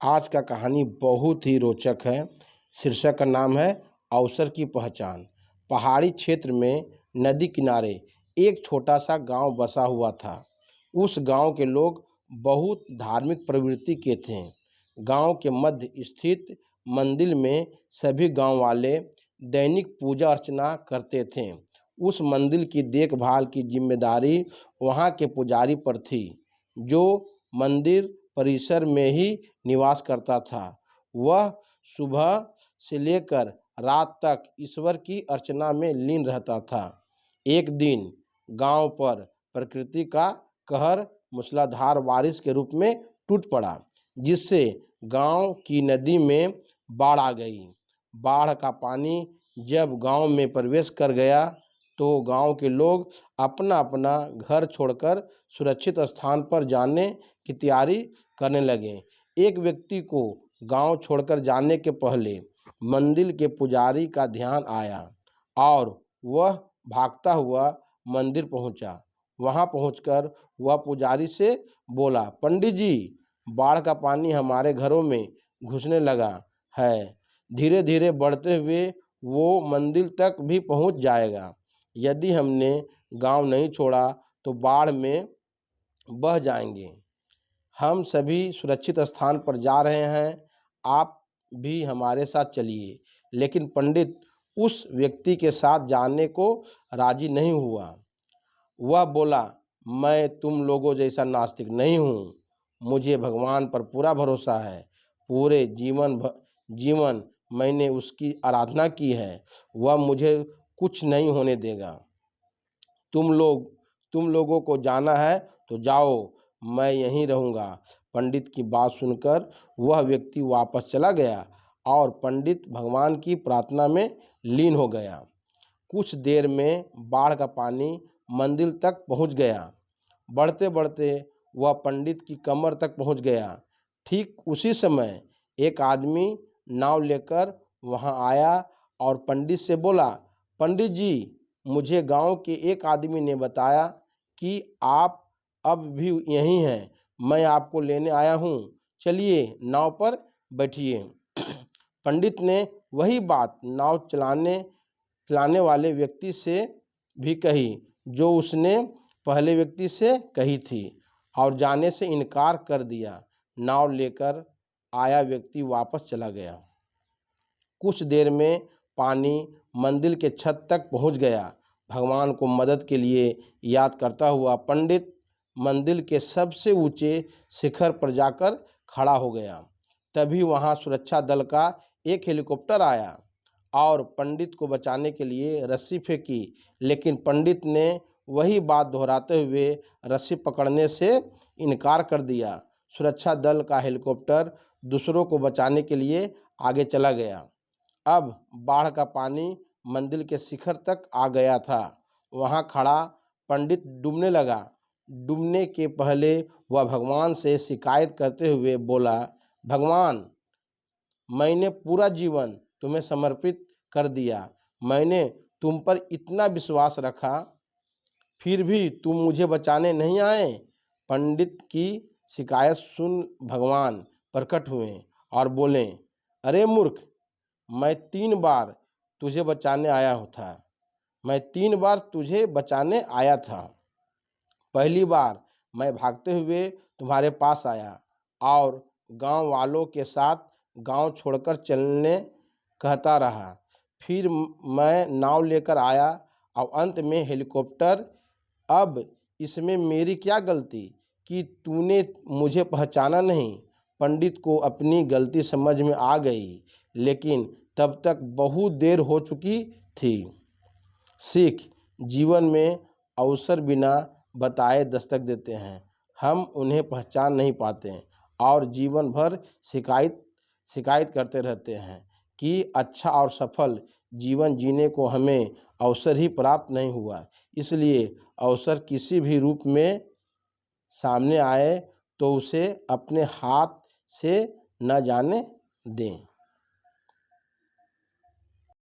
आज का कहानी बहुत ही रोचक है। शीर्षक का नाम है अवसर की पहचान। पहाड़ी क्षेत्र में नदी किनारे एक छोटा सा गांव बसा हुआ था। उस गांव के लोग बहुत धार्मिक प्रवृत्ति के थे। गांव के मध्य स्थित मंदिर में सभी गांव वाले दैनिक पूजा अर्चना करते थे। उस मंदिर की देखभाल की जिम्मेदारी वहां के पुजारी पर थी, जो मंदिर परिसर में ही निवास करता था। वह सुबह से लेकर रात तक ईश्वर की अर्चना में लीन रहता था। एक दिन गांव पर प्रकृति का कहर मूसलाधार बारिश के रूप में टूट पड़ा, जिससे गांव की नदी में बाढ़ आ गई। बाढ़ का पानी जब गांव में प्रवेश कर गया तो गांव के लोग अपना अपना घर छोड़कर सुरक्षित स्थान पर जाने की तैयारी करने लगे। एक व्यक्ति को गांव छोड़कर जाने के पहले मंदिर के पुजारी का ध्यान आया और वह भागता हुआ मंदिर पहुंचा। वहां पहुंचकर वह पुजारी से बोला, पंडित जी, बाढ़ का पानी हमारे घरों में घुसने लगा है। धीरे धीरे बढ़ते हुए वो मंदिर तक भी पहुंच जाएगा। यदि हमने गांव नहीं छोड़ा तो बाढ़ में बह जाएंगे। हम सभी सुरक्षित स्थान पर जा रहे हैं, आप भी हमारे साथ चलिए। लेकिन पंडित उस व्यक्ति के साथ जाने को राजी नहीं हुआ। वह बोला, मैं तुम लोगों जैसा नास्तिक नहीं हूँ। मुझे भगवान पर पूरा भरोसा है। पूरे जीवन मैंने उसकी आराधना की है। वह मुझे कुछ नहीं होने देगा। तुम लोगों को जाना है तो जाओ, मैं यहीं रहूँगा। पंडित की बात सुनकर वह व्यक्ति वापस चला गया और पंडित भगवान की प्रार्थना में लीन हो गया। कुछ देर में बाढ़ का पानी मंदिर तक पहुंच गया। बढ़ते बढ़ते वह पंडित की कमर तक पहुंच गया। ठीक उसी समय एक आदमी नाव लेकर वहां आया और पंडित से बोला, पंडित जी, मुझे गांव के एक आदमी ने बताया कि आप अब भी यहीं हैं। मैं आपको लेने आया हूँ, चलिए नाव पर बैठिए। पंडित ने वही बात नाव चलाने वाले व्यक्ति से भी कही, जो उसने पहले व्यक्ति से कही थी, और जाने से इनकार कर दिया। नाव लेकर आया व्यक्ति वापस चला गया। कुछ देर में पानी मंदिर के छत तक पहुंच गया। भगवान को मदद के लिए याद करता हुआ पंडित मंदिर के सबसे ऊंचे शिखर पर जाकर खड़ा हो गया। तभी वहां सुरक्षा दल का एक हेलीकॉप्टर आया और पंडित को बचाने के लिए रस्सी फेंकी, लेकिन पंडित ने वही बात दोहराते हुए रस्सी पकड़ने से इनकार कर दिया। सुरक्षा दल का हेलीकॉप्टर दूसरों को बचाने के लिए आगे चला गया। अब बाढ़ का पानी मंदिर के शिखर तक आ गया था। वहां खड़ा पंडित डूबने लगा। डूबने के पहले वह भगवान से शिकायत करते हुए बोला, भगवान, मैंने पूरा जीवन तुम्हें समर्पित कर दिया। मैंने तुम पर इतना विश्वास रखा, फिर भी तुम मुझे बचाने नहीं आए। पंडित की शिकायत सुन भगवान प्रकट हुए और बोले, अरे मूर्ख, मैं 3 बार तुझे बचाने आया था। मैं 3 बार तुझे बचाने आया था। पहली बार मैं भागते हुए तुम्हारे पास आया और गांव वालों के साथ गांव छोड़कर चलने कहता रहा। फिर मैं नाव लेकर आया और अंत में हेलीकॉप्टर। अब इसमें मेरी क्या गलती कि तूने मुझे पहचाना नहीं। पंडित को अपनी गलती समझ में आ गई, लेकिन तब तक बहुत देर हो चुकी थी। सीख, जीवन में अवसर बिना बताए दस्तक देते हैं। हम उन्हें पहचान नहीं पाते और जीवन भर शिकायत करते रहते हैं कि अच्छा और सफल जीवन जीने को हमें अवसर ही प्राप्त नहीं हुआ। इसलिए अवसर किसी भी रूप में सामने आए तो उसे अपने हाथ से न जाने दें।